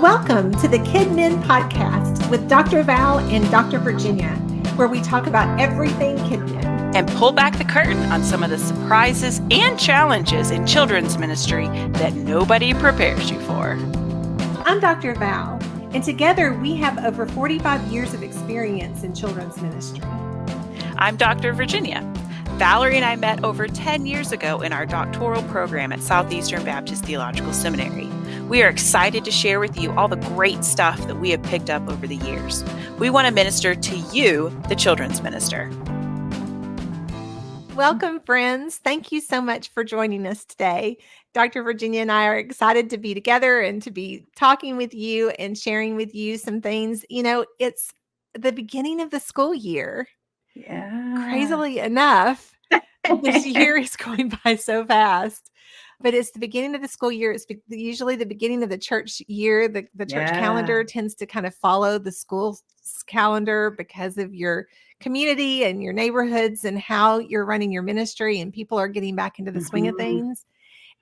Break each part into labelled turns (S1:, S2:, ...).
S1: Welcome to the KidMin podcast with Dr. Val and Dr. Virginia, where we talk about everything KidMin
S2: and pull back the curtain on some of the surprises and challenges in children's ministry that nobody prepares you for.
S1: I'm Dr. Val, and together we have over 45 years of experience in children's ministry.
S2: I'm Dr. Virginia. Valerie and I met over 10 years ago in our doctoral program at Southeastern Baptist Theological Seminary. We are excited to share with you all the great stuff that we have picked up over the years. We want to minister to you, the children's minister.
S1: Welcome, friends. Thank you so much for joining us today. Dr. Virginia and I are excited to be together and to be talking with you and sharing with you some things. You know, it's the beginning of the school year.
S3: Yeah.
S1: Crazily enough, this year is going by so fast. But it's the beginning of the school year. It's usually the beginning of the church year. The church calendar tends to kind of follow the school calendar because of your community and your neighborhoods and how you're running your ministry, and people are getting back into the swing of things.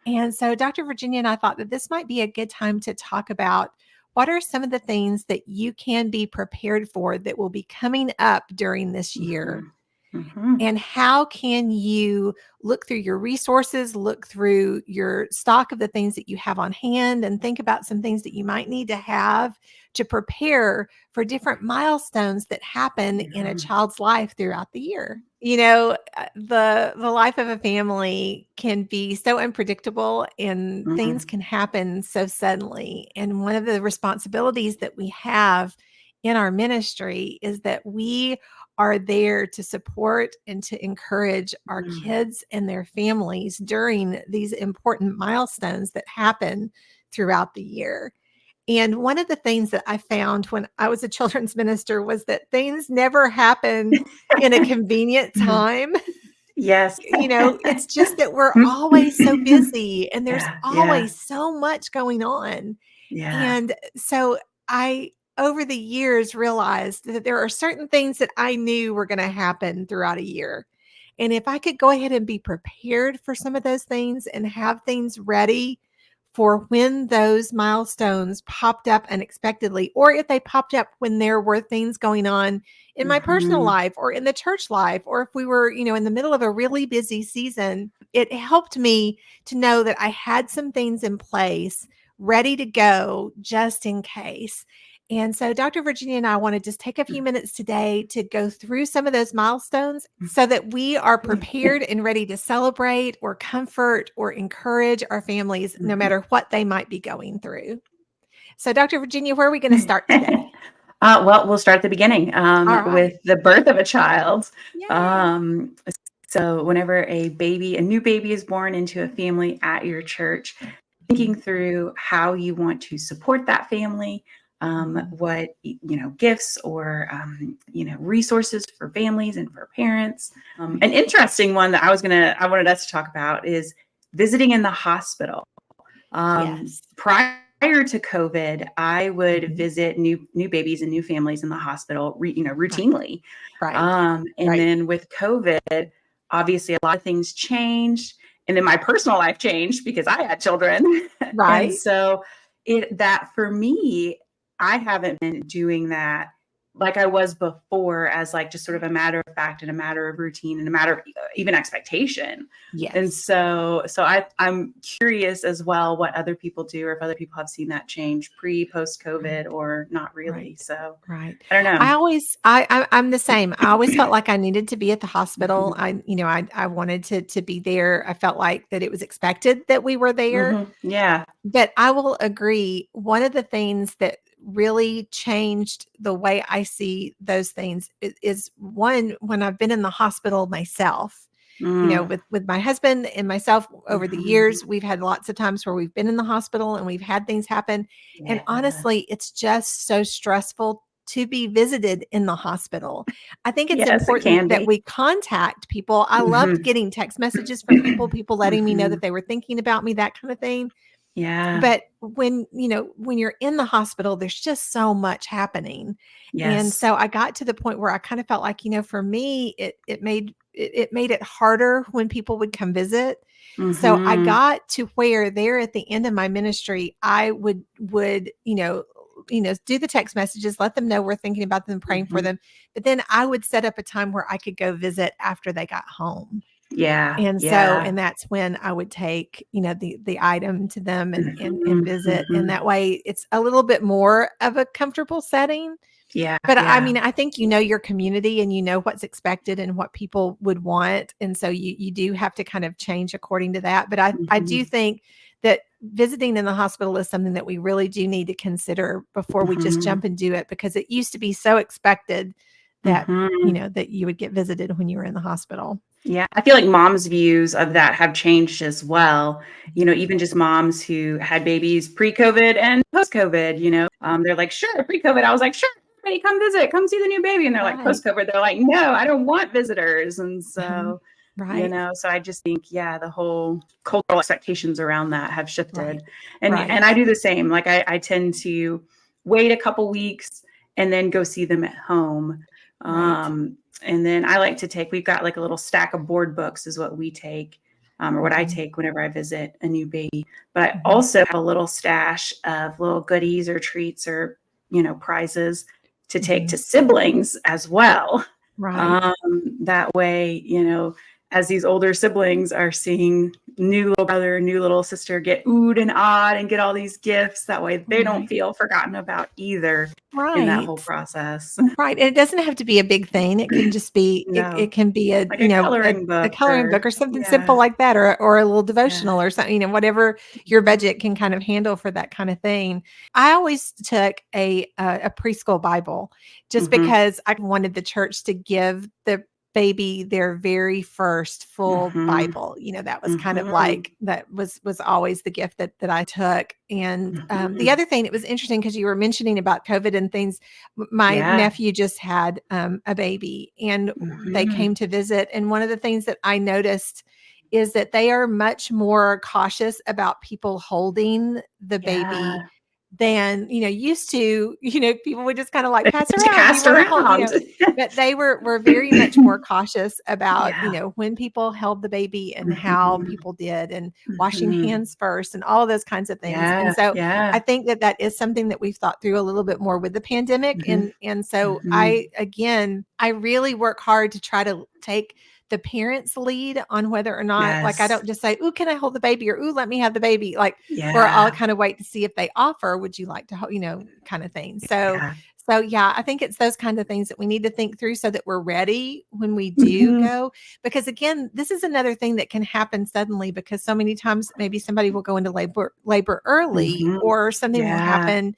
S1: And so Dr. Virginia and I thought that this might be a good time to talk about what are some of the things that you can be prepared for that will be coming up during this year. And how can you look through your resources, look through your stock of the things that you have on hand, and think about some things that you might need to have to prepare for different milestones that happen in a child's life throughout the year. You know, the life of a family can be so unpredictable, and things can happen so suddenly. And one of the responsibilities that we have in our ministry is that we are there to support and to encourage our kids and their families during these important milestones that happen throughout the year. And one of the things that I found when I was a children's minister was that things never happen in a convenient time.
S3: Yes.
S1: You know, it's just that we're always so busy and there's always so much going on. And so I, over the years, realized that there are certain things that I knew were going to happen throughout a year. And if I could go ahead and be prepared for some of those things and have things ready for when those milestones popped up unexpectedly, or if they popped up when there were things going on in my personal life or in the church life, or if we were, you know, in the middle of a really busy season, it helped me to know that I had some things in place ready to go just in case. And so Dr. Virginia and I want to just take a few minutes today to go through some of those milestones so that we are prepared and ready to celebrate or comfort or encourage our families, no matter what they might be going through. So Dr. Virginia, where are we going to start today?
S3: Well, we'll start at the beginning with the birth of a child. So whenever a new baby is born into a family at your church, thinking through how you want to support that family, what, gifts or, resources for families and for parents. An interesting one that I wanted us to talk about is visiting in the hospital. Prior to COVID, I would visit new babies and new families in the hospital, routinely. Then with COVID, obviously a lot of things changed. And then my personal life changed because I had children. And so that for me, I haven't been doing that like I was before, as like just sort of a matter of fact and a matter of routine and a matter of even expectation. And so I'm curious as well what other people do, or if other people have seen that change post COVID or not really. So I don't know.
S1: I'm the same. I always felt like I needed to be at the hospital. I wanted to be there. I felt like that it was expected that we were there. But I will agree. One of the things that really changed the way I see those things is one, when I've been in the hospital myself, with my husband and myself over the years, we've had lots of times where we've been in the hospital and we've had things happen. And honestly, it's just so stressful to be visited in the hospital. I think it's important that we contact people. I loved getting text messages from people letting me know that they were thinking about me, that kind of thing. But when you're in the hospital, there's just so much happening. And so I got to the point where I kind of felt like, for me, it made it made it harder when people would come visit. So I
S3: Mhm.
S1: got to where there at the end of my ministry, I would, do the text messages, let them know we're thinking about them, praying for
S3: Mhm.
S1: them. But then I would set up a time where I could go visit after they got home.
S3: Yeah.
S1: And so,
S3: Yeah.
S1: and that's when I would take, the item to them and
S3: Mhm.
S1: visit. And
S3: Mhm.
S1: that way it's a little bit more of a comfortable setting.
S3: Yeah.
S1: But I
S3: Yeah.
S1: mean, I think your community and what's expected and what people would want. And so you do have to kind of change according to that. But I do
S3: Mhm.
S1: think that visiting in the hospital is something that we really do need to consider before we just
S3: Mhm.
S1: jump and do it, because it used to be so expected that,
S3: Mhm.
S1: that you would get visited when you were in the hospital.
S3: Yeah, I feel like moms' views of that have changed as well.
S1: Mhm.
S3: Even just moms who had babies pre-COVID and post-COVID, they're like, sure, pre-COVID, I was like, sure, everybody come visit, come see the new baby. And they're like,
S1: Right.
S3: post-COVID, they're like, no, I don't want visitors. And
S1: Mhm.
S3: so,
S1: Right.
S3: so I just think, yeah, the whole cultural expectations around that have
S1: Right.
S3: shifted. And I
S1: Right.
S3: do the same. Like I tend to wait a couple weeks and then go see them at home.
S1: Right.
S3: And then I like to take, we've got like a little stack of board books is what we take, or what I
S1: Mhm.
S3: take whenever I visit a new baby. But I
S1: Mhm.
S3: also have a little stash of little goodies or treats or, prizes to take to
S1: Mhm.
S3: siblings as well.
S1: Right.
S3: That way, as these older siblings are seeing new little brother, new little sister get oohed and awed and get all these gifts, that way they don't
S1: Right.
S3: feel forgotten about either in that whole
S1: Right.
S3: process.
S1: Right, and it doesn't have to be a big thing. It can just be it
S3: No.
S1: can be a,
S3: Like a coloring
S1: a
S3: book
S1: coloring book or something simple
S3: yeah,
S1: like that, or a little
S3: yeah.
S1: devotional or something, whatever your budget can kind of handle for that kind of thing. I always took a preschool Bible just
S3: Mhm,
S1: because I wanted the church to give the baby their very first full
S3: mhm,
S1: Bible. That was kind of
S3: mhm,
S1: like that was always the gift that I took. And the
S3: mhm.
S1: other thing, it was interesting because you were mentioning about COVID and things. My
S3: Yeah.
S1: nephew just had a baby and they
S3: Mhm.
S1: came to visit. And one of the things that I noticed is that they are much more cautious about people holding the baby
S3: Yeah.
S1: than, used to, people would just kind of like pass
S3: To
S1: around. Do you
S3: pass
S1: want to hold,
S3: around.
S1: but they were very much more cautious about,
S3: Yeah.
S1: when people held the baby and how
S3: Mhm,
S1: people did, and washing
S3: mhm.
S1: hands first and all of those kinds of things. And
S3: Yeah,
S1: so I
S3: yeah.
S1: think that is something that we've thought through a little bit more with the pandemic.
S3: Mhm,
S1: And so
S3: mhm.
S1: I really work hard to try to take the parents' lead on whether or not, like, I
S3: Yes.
S1: don't just say, "Ooh, can I hold the baby?" or "Ooh, let me have the baby." Like, or I'll
S3: Yeah,
S1: kind of wait to see if they offer, "Would you like to hold," kind of thing. So,
S3: yeah.
S1: yeah, I think it's those kind of things that we need to think through so that we're ready when we do
S3: Mhm,
S1: go. Because again, this is another thing that can happen suddenly, because so many times maybe somebody will go into labor early,
S3: mhm.
S1: or something will
S3: Yeah.
S1: happen.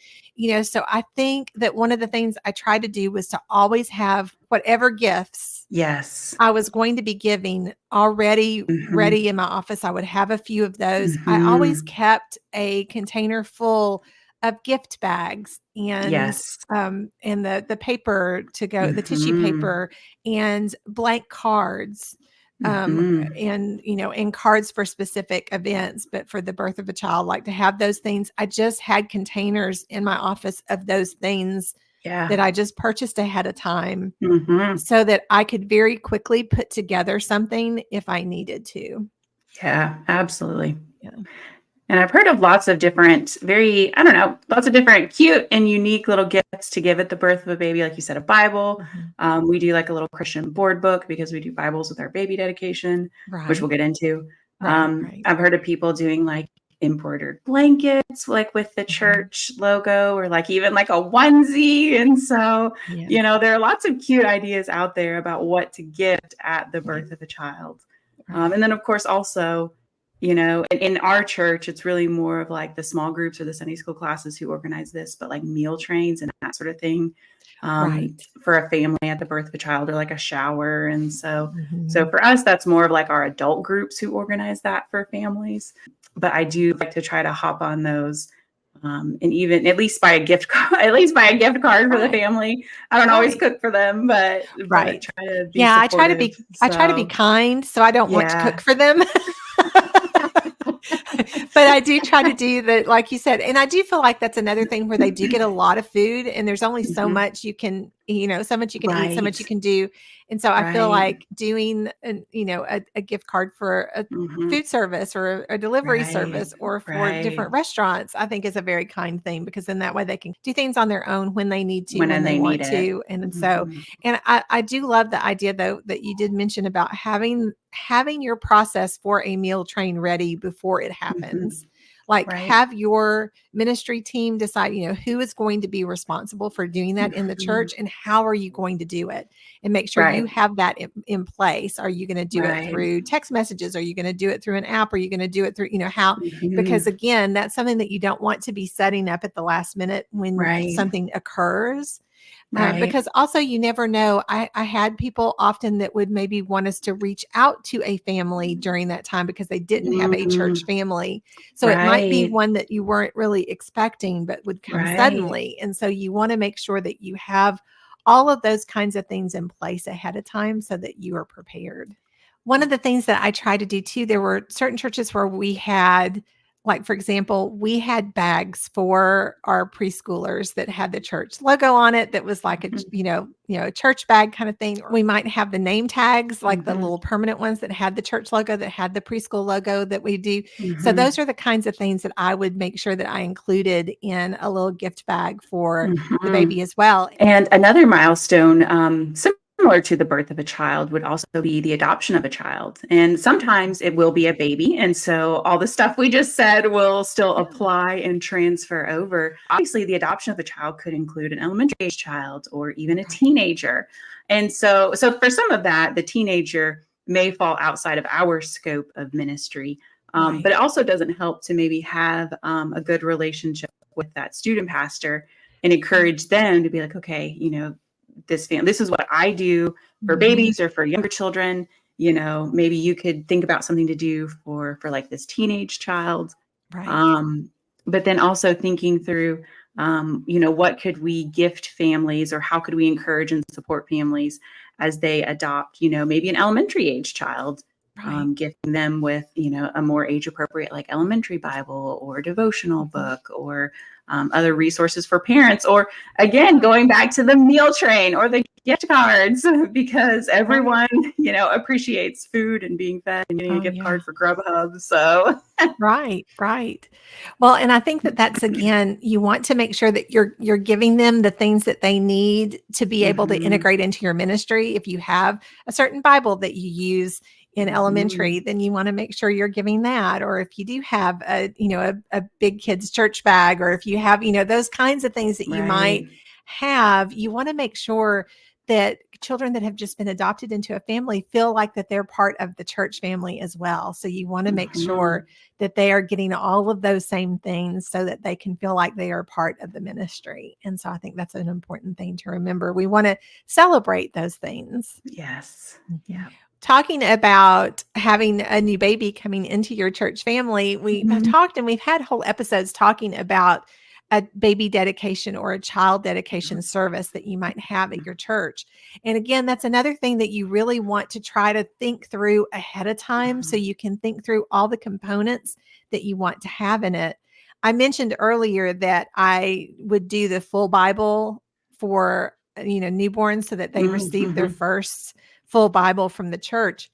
S1: So I think that one of the things I tried to do was to always have whatever gifts
S3: Yes.
S1: I was going to be giving already
S3: Mhm,
S1: ready in my office. I would have a few of those. I always
S3: mhm.
S1: kept a container full of gift bags
S3: Yes.
S1: and the paper to go, the tissue
S3: Mhm,
S1: paper, and blank cards,
S3: mhm.
S1: and cards for specific events, but for the birth of a child, like to have those things. I just had containers in my office of those things
S3: Yeah.
S1: that I just purchased ahead of time
S3: Mhm.
S1: so that I could very quickly put together something if I needed to.
S3: Yeah, absolutely.
S1: Yeah.
S3: And I've heard of lots of different, I don't know, lots of different cute and unique little gifts to give at the birth of a baby. Like you said, a Bible.
S1: Mhm.
S3: We do like a little Christian board book because we do Bibles with our baby dedication, which we'll
S1: Right.
S3: get into.
S1: Right. Right.
S3: I've heard of people doing like embroidered blankets, like with the
S1: Mhm.
S3: church logo, or like even like a onesie. And so,
S1: Yeah.
S3: there are lots of cute ideas out there about what to gift at the
S1: Right.
S3: birth of a child. And
S1: Right.
S3: then, of course, also, in our church, it's really more of like the small groups or the Sunday school classes who organize this, but like meal trains and that sort of thing,
S1: Right.
S3: for a family at the birth of a child, or like a shower. And so
S1: Mhm.
S3: for us, that's more of like our adult groups who organize that for families. But I do like to try to hop on those. And even at least buy a gift card, at least buy a gift card for the
S1: Right.
S3: family. I don't always
S1: Right.
S3: cook for them, but
S1: Right.
S3: try to be
S1: Yeah,
S3: supportive.
S1: I try to be
S3: So
S1: kind, so I don't want to
S3: yeah.
S1: cook for them. But I do try to do that, like you said, and I do feel like that's another thing where they do get a lot of food, and there's only so
S3: Mhm.
S1: much you can so much you can eat, so much you
S3: Right.
S1: can do. And so I feel
S3: Right.
S1: like doing a gift card for a
S3: Mhm.
S1: food service or a delivery
S3: Right.
S1: service or for
S3: Right.
S1: different restaurants, I think is a very kind thing, because then that way they can do things on their own when they need to, when
S3: When
S1: they
S3: they need
S1: want
S3: it.
S1: to. And so,
S3: Mhm.
S1: and I do love the idea though that you did mention about having your process for a meal train ready before it
S3: Mhm.
S1: happens. Like,
S3: Right.
S1: have your ministry team decide, who is going to be responsible for doing that in the
S3: Mhm.
S1: church, and how are you going to do it, and make sure you
S3: Right.
S1: have that in place. Are you going to do it
S3: Right.
S1: through text messages? Are you going to do it through an app? Are you going to do it through, how, because
S3: Mhm.
S1: again, that's something that you don't want to be setting up at the last minute when
S3: Right.
S1: something occurs.
S3: Right.
S1: Because also you never know. I had people often that would maybe want us to reach out to a family during that time because they didn't have a church
S3: Mhm.
S1: family. So it might be
S3: Right.
S1: one that you weren't really expecting, but would come
S3: Right.
S1: suddenly. And so you want to make sure that you have all of those kinds of things in place ahead of time so that you are prepared. One of the things that I try to do too, there were certain churches where we had, like, for example, we had bags for our preschoolers that had the church logo on it. That was like a,
S3: Mhm.
S1: a church bag kind of thing. We might have the name tags, like the
S3: Mhm.
S1: little permanent ones that had the church logo, that had the preschool logo that we do. So
S3: Mhm.
S1: those are the kinds of things that I would make sure that I included in a little gift bag for the
S3: Mhm.
S1: baby as well.
S3: And another milestone, similar to the birth of a child, would also be the adoption of a child. And sometimes it will be a baby. And so all the stuff we just said will still
S1: Yeah.
S3: apply and transfer over. Obviously, the adoption of a child could include an elementary age child or even a
S1: Right.
S3: teenager. And so for some of that, the teenager may fall outside of our scope of ministry.
S1: Right.
S3: But it also doesn't help to maybe have a good relationship with that student pastor and encourage them to be like, okay, this is what I do for
S1: Mhm.
S3: babies or for younger children. Maybe you could think about something to do for like this teenage child.
S1: Right.
S3: But then also thinking through, what could we gift families, or how could we encourage and support families as they adopt, maybe an elementary age child,
S1: Right.
S3: gifting them with, a more age appropriate, like elementary Bible or devotional
S1: Mhm.
S3: book, or other resources for parents, or again, going back to the meal train or the gift cards, because
S1: Right.
S3: everyone, appreciates food and being fed and getting a
S1: Oh,
S3: gift
S1: yeah.
S3: card for Grubhub. So,
S1: Right, right. Well, and I think that that's, again, you want to make sure that you're giving them the things that they need to be able to
S3: mhm,
S1: integrate into your ministry. If you have a certain Bible that you use in elementary,
S3: mhm,
S1: then you want to make sure you're giving that. Or if you do have a big kids church bag, or if you have, those kinds of things that you might
S3: right,
S1: have, you want to make sure that children that have just been adopted into a family feel like that they're part of the church family as well. So you want to make
S3: mhm,
S1: sure that they are getting all of those same things so that they can feel like they are part of the ministry. And so I think that's an important thing to remember. We want to celebrate those things.
S3: yes,
S1: Mhm.
S3: yeah,
S1: Talking about having a new baby coming into your church family, we have
S3: mhm,
S1: talked, and we've had whole episodes talking about a baby dedication or a child dedication service that you might have at your church. And again, that's another thing that you really want to try to think through ahead of time, so
S3: mhm,
S1: you can think through all the components that you want to have in it. I mentioned earlier that I would do the full Bible for newborns, so that they receive their
S3: mhm,
S1: first full Bible from the church.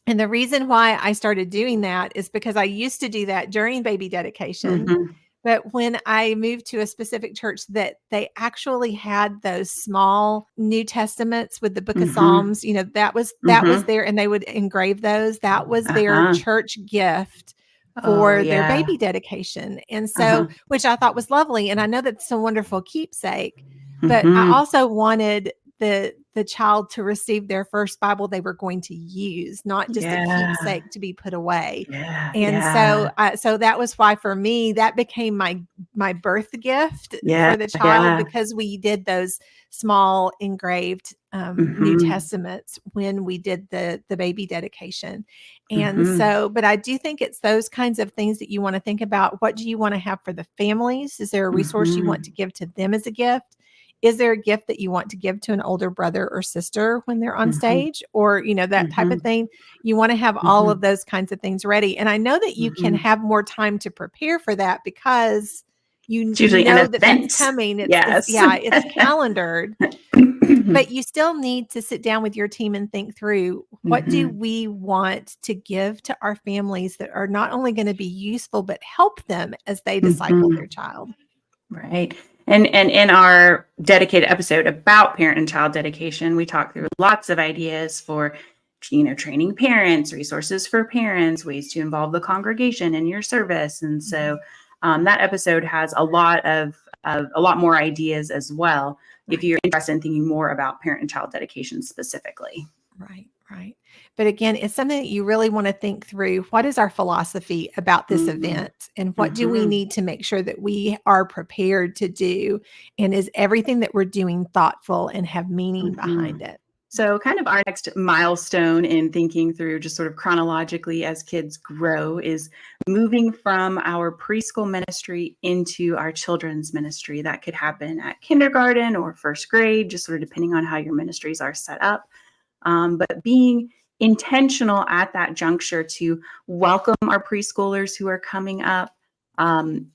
S1: And the reason why I started doing that is because I used to do that during baby dedication.
S3: mhm,
S1: But when I moved to a specific church that they actually had those small New Testaments with the book of
S3: mhm,
S1: Psalms, that was
S3: mhm,
S1: there, and they would engrave those. That was their
S3: uh-huh,
S1: church gift
S3: oh,
S1: for their
S3: yeah,
S1: baby dedication. And so,
S3: uh-huh,
S1: which I thought was lovely. And I know that's a wonderful keepsake, but I
S3: mhm,
S1: also wanted the child to receive their first Bible they were going to use, not just a
S3: yeah,
S1: keepsake to be put away.
S3: yeah,
S1: And
S3: yeah,
S1: so that was why, for me, that became my birth gift
S3: yeah,
S1: for the child,
S3: yeah,
S1: because we did those small engraved New
S3: mhm,
S1: Testaments when we did the baby dedication. And
S3: mhm,
S1: so, but I do think it's those kinds of things that you want to think about. What do you want to have for the families? Is there a resource you want to
S3: mhm,
S1: give to them as a gift? Is there a gift that you want to give to an older brother or sister when they're on
S3: mhm,
S1: stage, or that type of
S3: mhm,
S1: thing? You want to have all of
S3: mhm,
S1: those kinds of things ready. And I know that you can
S3: mhm,
S1: have more time to prepare for that, because You
S3: It's usually an
S1: know that
S3: event.
S1: that's coming.
S3: Yes.
S1: It's calendared. But you still need to sit down with your team and think through, what do we want to give to our families that are not only going to be useful, but help them as they disciple their child.
S3: Right. And in our dedicated episode about parent and child dedication, we talk through lots of ideas for, training parents, resources for parents, ways to involve the congregation in your service. And so that episode has a lot more ideas as well, if you're interested in thinking more about parent and child dedication specifically.
S1: Right. But again, it's something that you really want to think through. What is our philosophy about this event? And what do we need to make sure that we are prepared to do? And is everything that we're doing thoughtful and have meaning behind it?
S3: So kind of our next milestone in thinking through just sort of chronologically as kids grow is moving from our preschool ministry into our children's ministry. That could happen at kindergarten or first grade, just sort of depending on how your ministries are set up. But being intentional at that juncture to welcome our preschoolers who are coming up,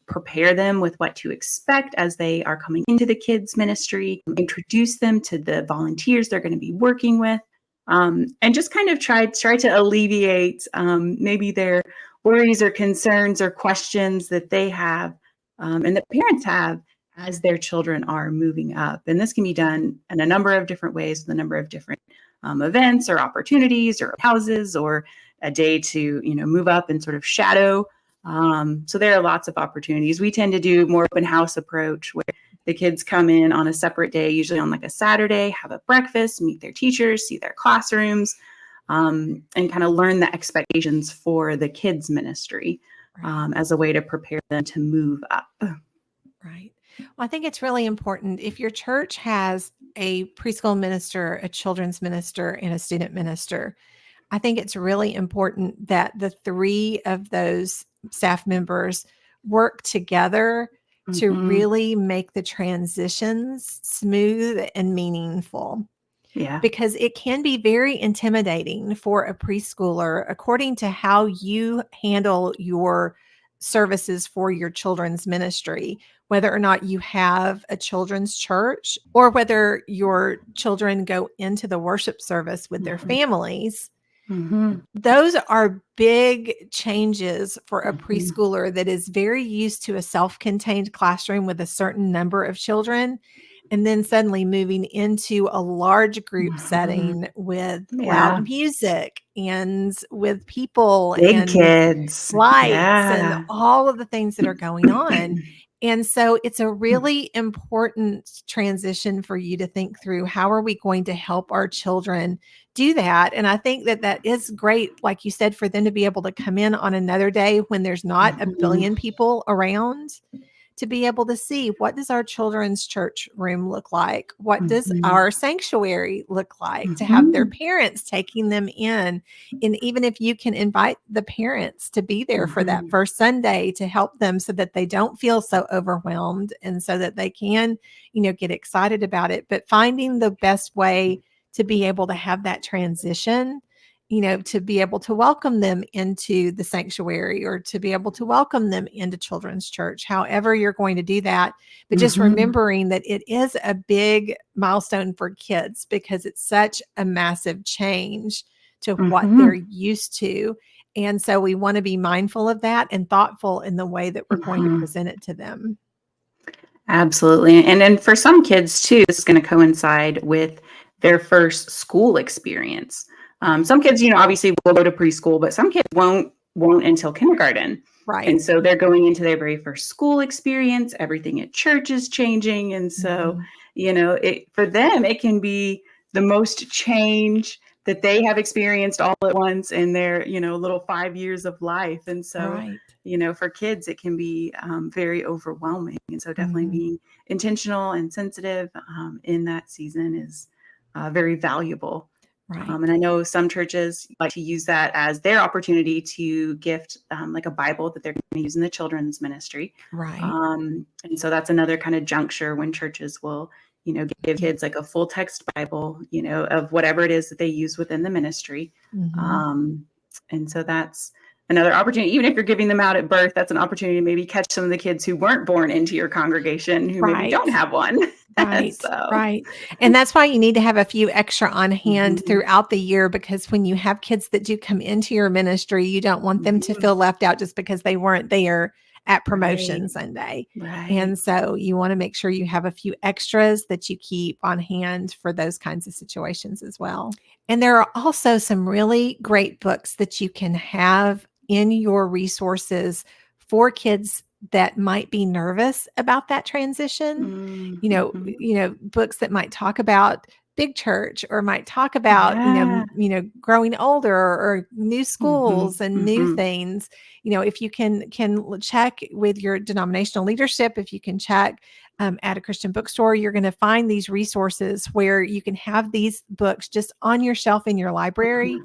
S3: prepare them with what to expect as they are coming into the kids ministry, introduce them to the volunteers they're going to be working with, and just kind of try to alleviate maybe their worries or concerns or questions that they have and that parents have as their children are moving up. And this can be done in a number of different ways, with a number of different events or opportunities or houses or a day to move up and sort of shadow. So there are lots of opportunities. We tend to do more open house approach, where the kids come in on a separate day, usually on like a Saturday, have a breakfast, meet their teachers, see their classrooms, and kind of learn the expectations for the kids ministry as a way to prepare them to move up.
S1: Right. Well, I think it's really important, if your church has a preschool minister, a children's minister, and a student minister, I think it's really important that the three of those staff members work together to really make the transitions smooth and meaningful.
S3: Yeah.
S1: Because it can be very intimidating for a preschooler, according to how you handle your services for your children's ministry, whether or not you have a children's church or whether your children go into the worship service with their families. Those are big changes for a preschooler that is very used to a self-contained classroom with a certain number of children, and then suddenly moving into a large group setting with loud music and with people
S3: big
S1: and
S3: kids,
S1: lights and all of the things that are going on. And so it's a really important transition for you to think through, how are we going to help our children do that? And I think that that is great, like you said, for them to be able to come in on another day when there's not a billion people around, to be able to see, what does our children's church room look like? What does our sanctuary look like? To have their parents taking them in. And even if you can invite the parents to be there for that first Sunday to help them so that they don't feel so overwhelmed and so that they can, get excited about it. But finding the best way to be able to have that transition, to be able to welcome them into the sanctuary or to be able to welcome them into children's church, however you're going to do that. But just remembering that it is a big milestone for kids, because it's such a massive change to what they're used to. And so we want to be mindful of that and thoughtful in the way that we're going to present it to them.
S3: Absolutely. And then for some kids too, this is going to coincide with their first school experience. Some kids, obviously will go to preschool, but some kids won't until kindergarten.
S1: Right.
S3: And so they're going into their very first school experience. Everything at church is changing. And so, for them, it can be the most change that they have experienced all at once in their, little 5 years of life. And so, for kids, it can be very overwhelming. And so definitely being intentional and sensitive in that season is very valuable.
S1: Right.
S3: And I know some churches like to use that as their opportunity to gift like a Bible that they're going to use in the children's ministry.
S1: Right.
S3: And so that's another kind of juncture when churches will, give kids like a full text Bible, of whatever it is that they use within the ministry. And so that's another opportunity, even if you're giving them out at birth, that's an opportunity to maybe catch some of the kids who weren't born into your congregation who maybe don't have one.
S1: Right.
S3: So,
S1: Right. And that's why you need to have a few extra on hand throughout the year, because when you have kids that do come into your ministry, you don't want them to feel left out just because they weren't there at promotion Sunday.
S3: Right.
S1: And so you want to make sure you have a few extras that you keep on hand for those kinds of situations as well. And there are also some really great books that you can have in your resources for kids that might be nervous about that transition. Books that might talk about big church, or might talk about, growing older, or new schools and new things. If you can check with your denominational leadership, if you can check at a Christian bookstore, you're going to find these resources where you can have these books just on your shelf in your library.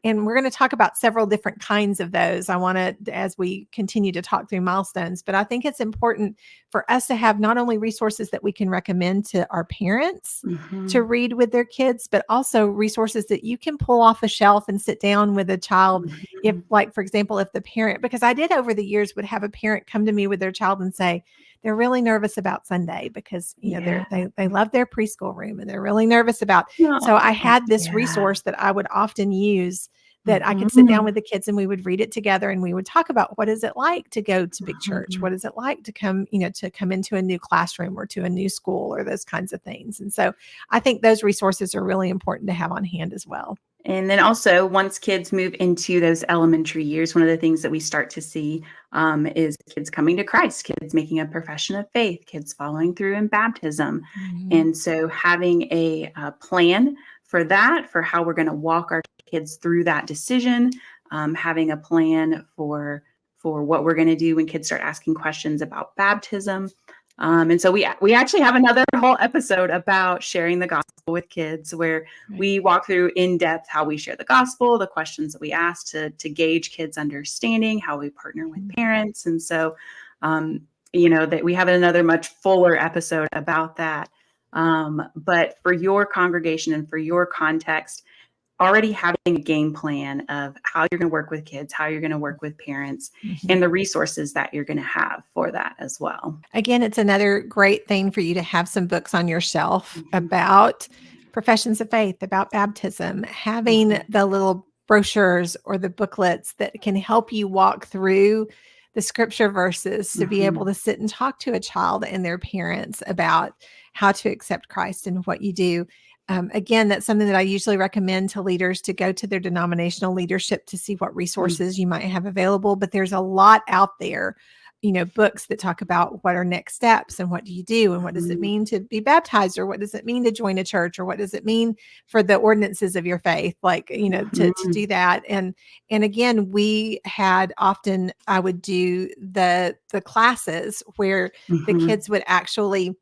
S1: And we're going to talk about several different kinds of those. I want to, as we continue to talk through Milestones, but I think it's important for us to have not only resources that we can recommend to our parents to read with their kids, but also resources that you can pull off a shelf and sit down with a child. If, like, for example, if the parent, because I did over the years, would have a parent come to me with their child and say, they're really nervous about Sunday because, they love their preschool room and they're really nervous about. So I had this resource that I would often use, that I could sit down with the kids and we would read it together, and we would talk about, what is it like to go to big church? What is it like to come into a new classroom or to a new school, or those kinds of things. And so I think those resources are really important to have on hand as well.
S3: And then also, once kids move into those elementary years, one of the things that we start to see is kids coming to Christ, kids making a profession of faith, kids following through in baptism. And so having a plan for that, for how we're going to walk our kids through that decision, having a plan for what we're going to do when kids start asking questions about baptism. And so we actually have another whole episode about sharing the gospel with kids, where we walk through in depth how we share the gospel, the questions that we ask to gauge kids' understanding, how we partner with parents. And so, that we have another much fuller episode about that. But for your congregation and for your context, already having a game plan of how you're going to work with kids, how you're going to work with parents, and the resources that you're going to have for that as well.
S1: Again, it's another great thing for you to have some books on your shelf about professions of faith, about baptism, having the little brochures or the booklets that can help you walk through the scripture verses to be able to sit and talk to a child and their parents about how to accept Christ and what you do. Again, that's something that I usually recommend to leaders, to go to their denominational leadership to see what resources you might have available. But there's a lot out there, books that talk about what are next steps and what do you do and what does it mean to be baptized, or what does it mean to join a church, or what does it mean for the ordinances of your faith, like, to do that. And again, I would do the classes where the kids would actually,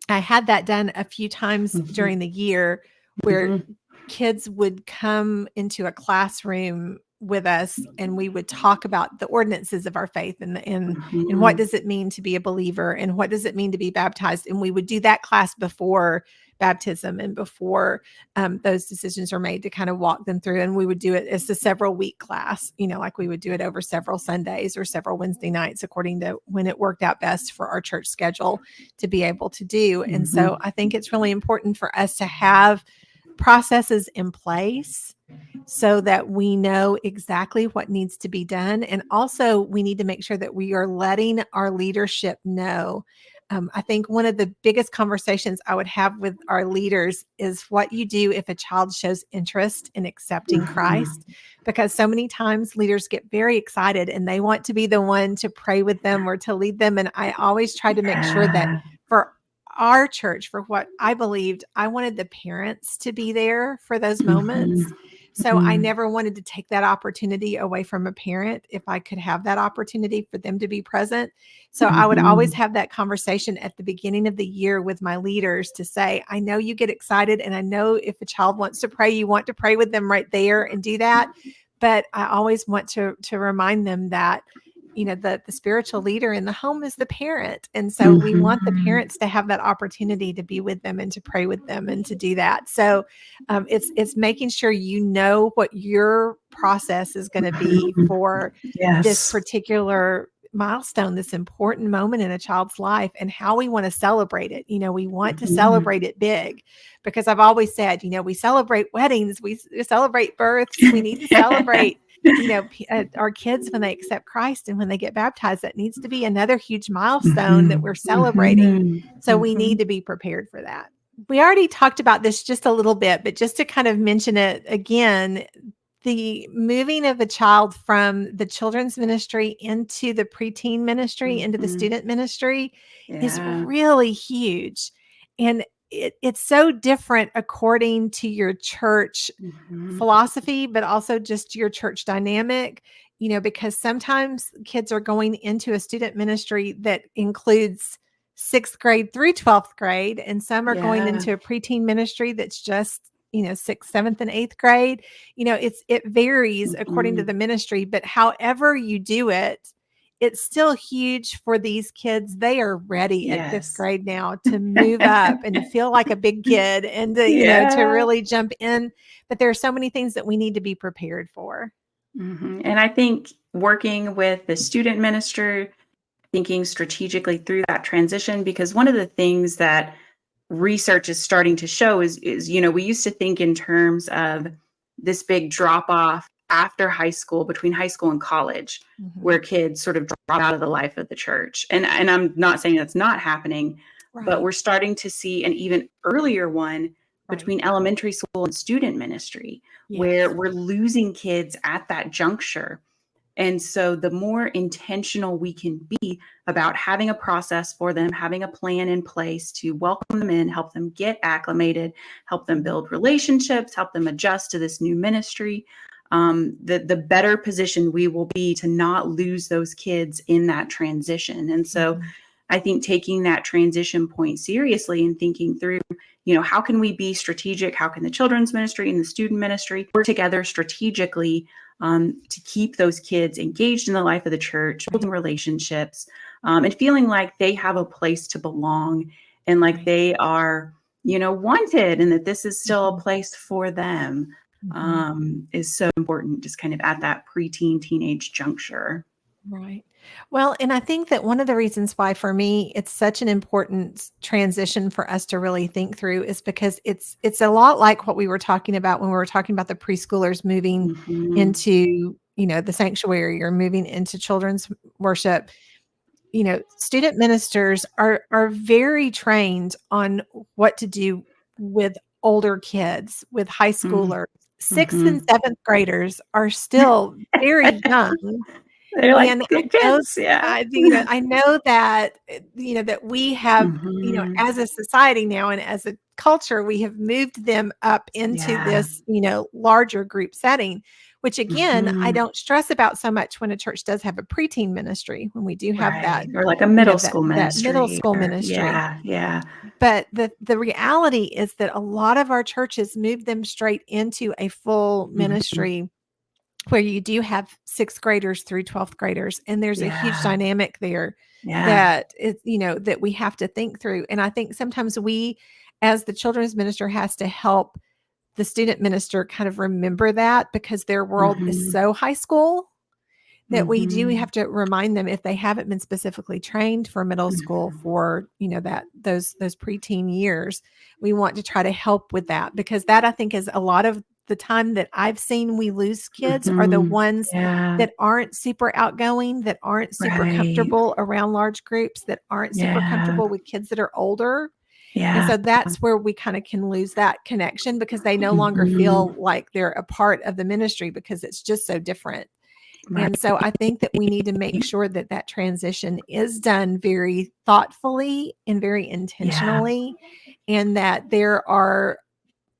S1: I had that done a few times during the year, where kids would come into a classroom with us and we would talk about the ordinances of our faith and what does it mean to be a believer and what does it mean to be baptized. And we would do that class before baptism and before those decisions are made, to kind of walk them through. And we would do it as a several week class, like we would do it over several Sundays or several Wednesday nights, according to when it worked out best for our church schedule to be able to do. And so I think it's really important for us to have processes in place so that we know exactly what needs to be done. And also we need to make sure that we are letting our leadership know. I think one of the biggest conversations I would have with our leaders is what you do if a child shows interest in accepting Christ, because so many times leaders get very excited and they want to be the one to pray with them or to lead them. And I always try to make sure that for our church, for what I believed, I wanted the parents to be there for those moments. So I never wanted to take that opportunity away from a parent if I could have that opportunity for them to be present. So I would always have that conversation at the beginning of the year with my leaders to say, I know you get excited and I know if a child wants to pray, you want to pray with them right there and do that. But I always want to remind them that the spiritual leader in the home is the parent. And so we want the parents to have that opportunity to be with them and to pray with them and to do that. So it's making sure what your process is going to be for this
S3: Yes.
S1: particular milestone, this important moment in a child's life, and how we want to celebrate it. We want to celebrate it big, because I've always said, we celebrate weddings, we celebrate births, we need to celebrate our kids when they accept Christ and when they get baptized. That needs to be another huge milestone that we're celebrating. So we need to be prepared for that. We already talked about this just a little bit, but just to kind of mention it again, the moving of a child from the children's ministry into the preteen ministry, into the student ministry is really huge. And it's so different according to your church philosophy, but also just your church dynamic, because sometimes kids are going into a student ministry that includes 6th grade through 12th grade, and some are going into a preteen ministry that's just 6th, 7th, and 8th grade. It varies according to the ministry, but however you do it, it's still huge for these kids. They are ready at 5th grade now to move up and to feel like a big kid and to, to really jump in. But there are so many things that we need to be prepared for.
S3: And I think working with the student minister, thinking strategically through that transition, because one of the things that research is starting to show is we used to think in terms of this big drop off after high school, between high school and college, where kids sort of drop out of the life of the church. And I'm not saying that's not happening, but we're starting to see an even earlier one between elementary school and student ministry, where we're losing kids at that juncture. And so the more intentional we can be about having a process for them, having a plan in place to welcome them in, help them get acclimated, help them build relationships, help them adjust to this new ministry, the better position we will be to not lose those kids in that transition. And so I think taking that transition point seriously and thinking through, how can we be strategic? How can the children's ministry and the student ministry work together strategically to keep those kids engaged in the life of the church, building relationships, and feeling like they have a place to belong and like they are, wanted, and that this is still a place for them, is so important, just kind of at that preteen, teenage juncture.
S1: Right. Well, and I think that one of the reasons why, for me, it's such an important transition for us to really think through is because it's a lot like what we were talking about when we were talking about the preschoolers moving into, the sanctuary or moving into children's worship. Student ministers are very trained on what to do with older kids, with high schoolers. 6th and 7th graders are still very young.
S3: They're like
S1: And
S3: good kids.
S1: I know that, that we have, as a society now and as a culture, we have moved them up into this, larger group setting, which again, I don't stress about so much when a church does have a preteen ministry, when we do have that,
S3: or like a middle school
S1: that
S3: ministry.
S1: middle school ministry. But the reality is that a lot of our churches move them straight into a full ministry where you do have 6th graders through 12th graders. And there's a huge dynamic there that it, that we have to think through. And I think sometimes we, as the children's minister, has to help the student minister kind of remember that, because their world is so high school that we do have to remind them, if they haven't been specifically trained for middle school for, that those preteen years, we want to try to help with that, because that, I think, is a lot of the time that I've seen we lose kids are the ones that aren't super outgoing, that aren't super comfortable around large groups, that aren't super comfortable with kids that are older. And so that's where we kind of can lose that connection, because they no longer feel like they're a part of the ministry, because it's just so different. And so I think that we need to make sure that that transition is done very thoughtfully and very intentionally, and that there are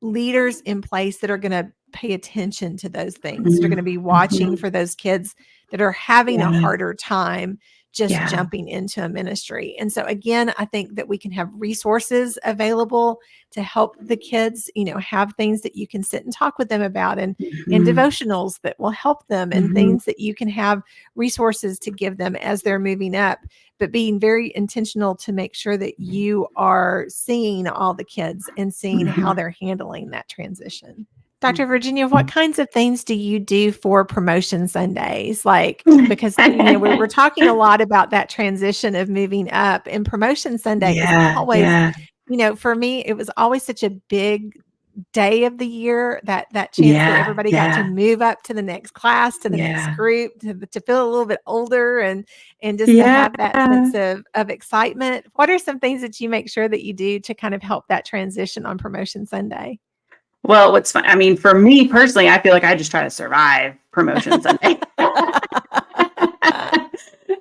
S1: leaders in place that are going to pay attention to those things. They're going to be watching for those kids that are having a harder time just
S3: Yeah.
S1: jumping into a ministry. And so again, I think that we can have resources available to help the kids, have things that you can sit and talk with them about, and
S3: Mhm.
S1: devotionals that will help them, and
S3: Mhm.
S1: things that you can have resources to give them as they're moving up, but being very intentional to make sure that you are seeing all the kids and seeing how
S3: Mhm.
S1: they're handling that transition. Dr. Virginia, what kinds of things do you do for promotion Sundays? Because we're talking a lot about that transition of moving up, and promotion Sunday is
S3: Yeah,
S1: always,
S3: yeah,
S1: for me, it was always such a big day of the year, that chance that
S3: yeah,
S1: everybody got to
S3: yeah,
S1: move up to the next class, to the next
S3: yeah,
S1: group, to feel a little bit older, and just to
S3: yeah.
S1: have that sense of excitement. What are some things that you make sure that you do to kind of help that transition on promotion Sunday?
S3: Well, what's fun, I mean, for me personally, I feel like I just try to survive promotion Sunday.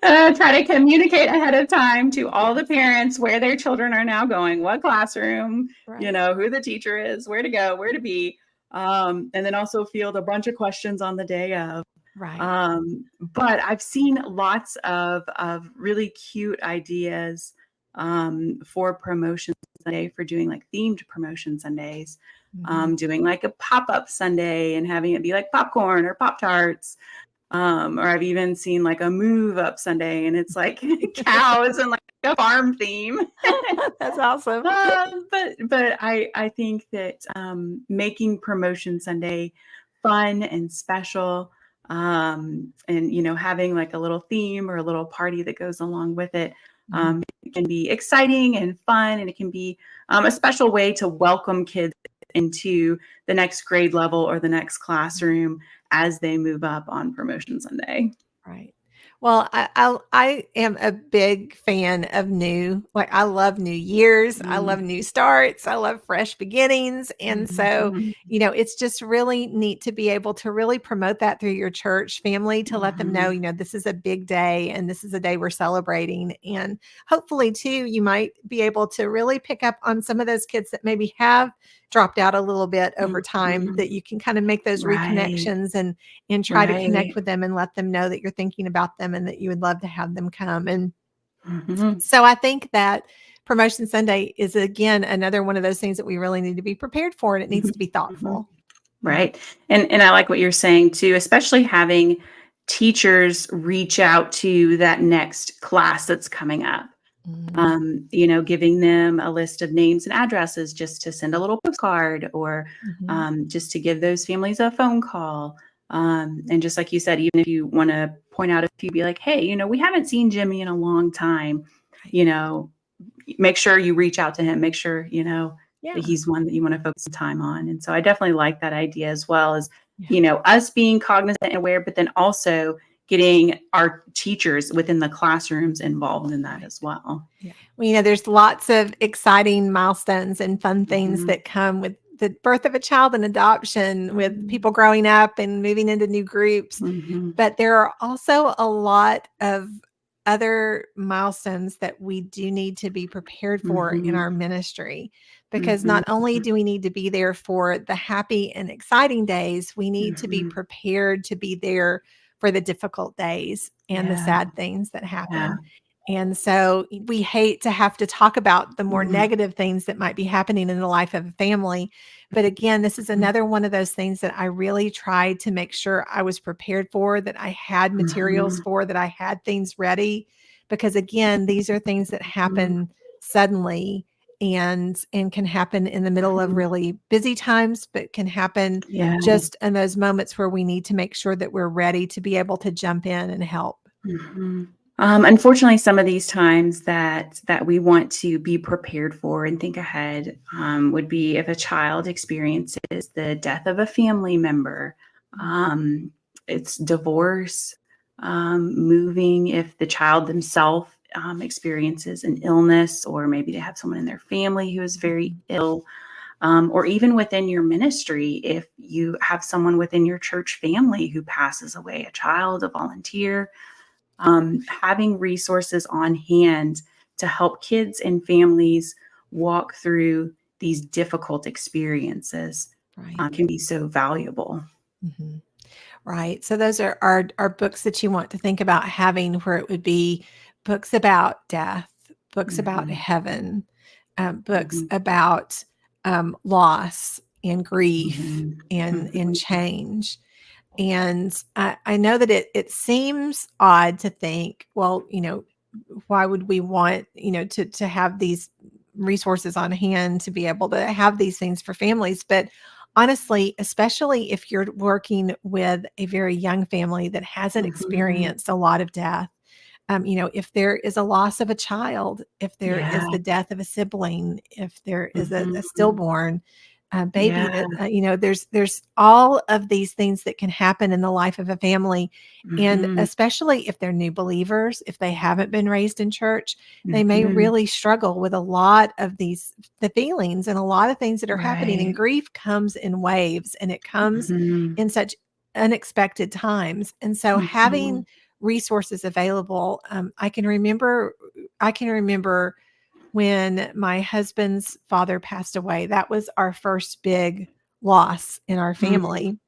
S3: Try to communicate ahead of time to all the parents where their children are now going, what classroom,
S1: Right.
S3: who the teacher is, where to go, where to be, and then also field a bunch of questions on the day of.
S1: Right.
S3: But I've seen lots of really cute ideas for promotion Sunday, for doing like themed promotion Sundays, doing like a pop-up Sunday and having it be like popcorn or Pop-Tarts. Or I've even seen like a move up Sunday and it's like cows and like a farm theme.
S1: That's awesome.
S3: But I think that making promotion Sunday fun and special, and having like a little theme or a little party that goes along with it, it can be exciting and fun, and it can be a special way to welcome kids into the next grade level or the next classroom as they move up on promotion Sunday.
S1: Right. Well, I am a big fan of new. Like, I love New Year's. I love new starts. I love fresh beginnings. And so,
S3: Mhm.
S1: it's just really neat to be able to really promote that through your church family, to let them know,
S3: Mhm.
S1: this is a big day and this is a day we're celebrating. And hopefully, too, you might be able to really pick up on some of those kids that maybe have dropped out a little bit over time,
S3: Mhm.
S1: that you can kind of make those
S3: Right.
S1: reconnections and try to connect
S3: Right.
S1: with them and let them know that you're thinking about them and that you would love to have them come. And
S3: Mhm.
S1: so I think that promotion Sunday is, again, another one of those things that we really need to be prepared for, and it needs
S3: Mhm.
S1: to be
S3: Mhm.
S1: thoughtful. Yeah.
S3: Right. And I like what you're saying too, especially having teachers reach out to that next class that's coming up.
S1: Mhm.
S3: Giving them a list of names and addresses just to send a little postcard, or
S1: Mhm.
S3: just to give those families a phone call. And just like you said, even if you want to point out a few, be like, hey, we haven't seen Jimmy in a long time,
S1: Right.
S3: you know, make sure you reach out to him, make sure, that
S1: Yeah.
S3: he's one that you want to focus some time on. And so I definitely like that idea, as well as,
S1: Yeah.
S3: us being cognizant and aware, but then also getting our teachers within the classrooms involved in that
S1: Right.
S3: as well.
S1: Yeah. Well, there's lots of exciting milestones and fun things
S3: Mhm.
S1: that come with the birth of a child and adoption, with
S3: Mhm.
S1: people growing up and moving into new groups.
S3: Mhm.
S1: But there are also a lot of other milestones that we do need to be prepared for in
S3: Mhm.
S1: our ministry, because
S3: Mhm.
S1: not only do we need to be there for the happy and exciting days, we need to be
S3: Mhm.
S1: prepared to be there for the difficult days and the
S3: Yeah.
S1: sad things that
S3: Yeah.
S1: happen. And so we hate to have to talk about the more
S3: Mhm.
S1: negative things that might be happening in the life of a family. But again, this is
S3: Mhm.
S1: another one of those things that I really tried to make sure I was prepared for, that I had materials
S3: Mhm.
S1: for, that I had things ready. Because again, these are things that
S3: Mhm.
S1: happen suddenly, and can happen in the middle of
S3: Mhm.
S1: really busy times, but can happen
S3: Yeah.
S1: just in those moments where we need to make sure that we're ready to be able to jump in and help.
S3: Mhm. Unfortunately, some of these times that we want to be prepared for and think ahead, would be if a child experiences the death of a family member, um, it's divorce, moving, if the child themselves experiences an illness, or maybe they have someone in their family who is very
S1: Mhm.
S3: ill, or even within your ministry, if you have someone within your church family who passes away, a child, a volunteer, having resources on hand to help kids and families walk through these difficult experiences
S1: Right.
S3: can be so valuable.
S1: Mhm. Right. So those are books that you want to think about having, where it would be books about death, books about
S3: Mhm.
S1: heaven, books
S3: Mhm.
S1: about loss and grief
S3: Mhm.
S1: and
S3: Mhm.
S1: change. And I know that it seems odd to think, well, why would we want, to have these resources on hand to be able to have these things for families? But honestly, especially if you're working with a very young family that hasn't
S3: Mhm.
S1: experienced a lot of death, if there is a loss of a child, if there
S3: Yeah.
S1: is the death of a sibling, if there is a
S3: Mhm.
S1: stillborn baby,
S3: Yeah.
S1: that there's all of these things that can happen in the life of a family. And
S3: Mhm.
S1: especially if they're new believers, if they haven't been raised in church, they may
S3: Mhm.
S1: really struggle with a lot of the feelings and a lot of things that are happening. And
S3: Right.
S1: grief comes in waves, and it comes
S3: Mhm.
S1: in such unexpected times. And so having
S3: Mhm.
S1: resources available, I can remember when my husband's father passed away. That was our first big loss in our
S3: Mhm.
S1: family,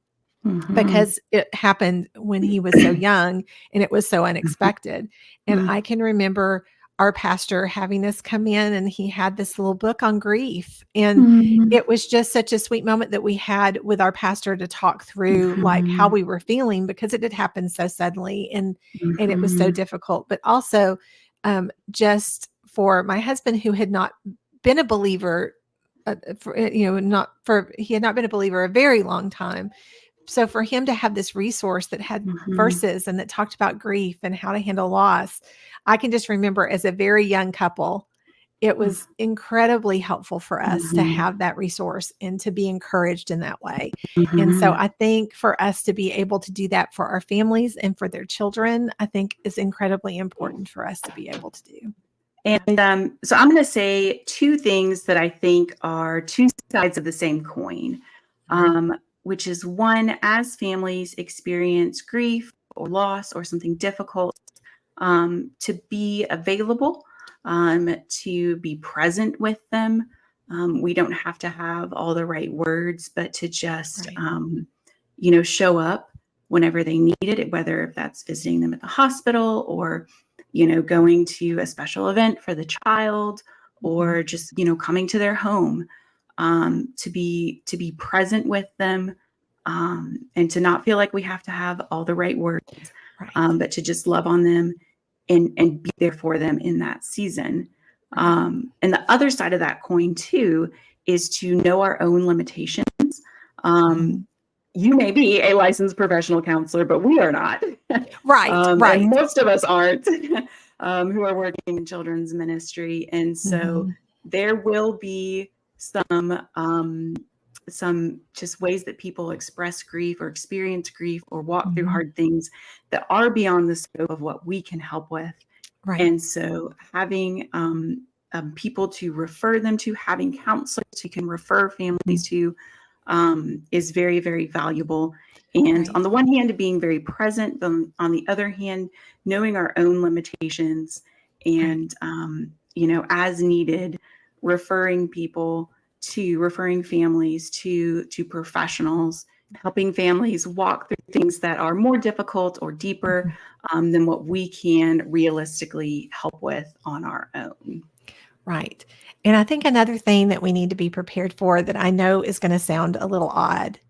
S3: Mhm.
S1: because it happened when he was so young and it was so
S3: Mhm.
S1: unexpected. And
S3: Mhm.
S1: I can remember our pastor having us come in, and he had this little book on grief. And
S3: Mhm.
S1: it was just such a sweet moment that we had with our pastor to talk through like how
S3: Mhm.
S1: we were feeling, because it had happened so suddenly, and it was so
S3: Mhm.
S1: difficult. But also just for my husband, who had not been a believer, not for he had not been a believer a very long time, so for him to have this resource that had
S3: Mhm.
S1: verses and that talked about grief and how to handle loss, I can just remember as a very young couple, it was incredibly helpful for us to
S3: Mhm.
S1: have that resource and to be encouraged in that way. And so
S3: Mhm.
S1: I think for us to be able to do that for our families and for their children, I think is incredibly important for us to be able to do.
S3: And so I'm going to say two things that I think are two sides of the same coin, which is one, as families experience grief or loss or something difficult, to be available, to be present with them. We don't have to have all the right words, but to just,
S1: Right.
S3: show up whenever they need it, whether if that's visiting them at the hospital or, going to a special event for the child
S1: Mhm.
S3: or just, coming to their home, to be present with them, and to not feel like we have to have all the right words,
S1: Right.
S3: but to just love on them and be there for them in that season.
S1: Right.
S3: And the other side of that coin too is to know our own limitations. Um,
S1: Mhm.
S3: you may be a licensed professional counselor, but we are not.
S1: Right.
S3: And
S1: Right.
S3: most of us aren't, who are working in children's ministry. And so
S1: Mhm.
S3: there will be some just ways that people express grief or experience grief or walk through
S1: Mhm.
S3: hard things that are beyond the scope of what we can help with.
S1: Right.
S3: And so having people to refer them to, having counselors who can refer families to, is very, very valuable. And
S1: Right.
S3: on the one hand, being very present, but on the other hand, knowing our own limitations
S1: Right.
S3: and, as needed, referring families to professionals, helping families walk through things that are more difficult or deeper,
S1: Mhm.
S3: than what we can realistically help with on our own.
S1: Right. And I think another thing that we need to be prepared for, that I know is going to sound a little odd,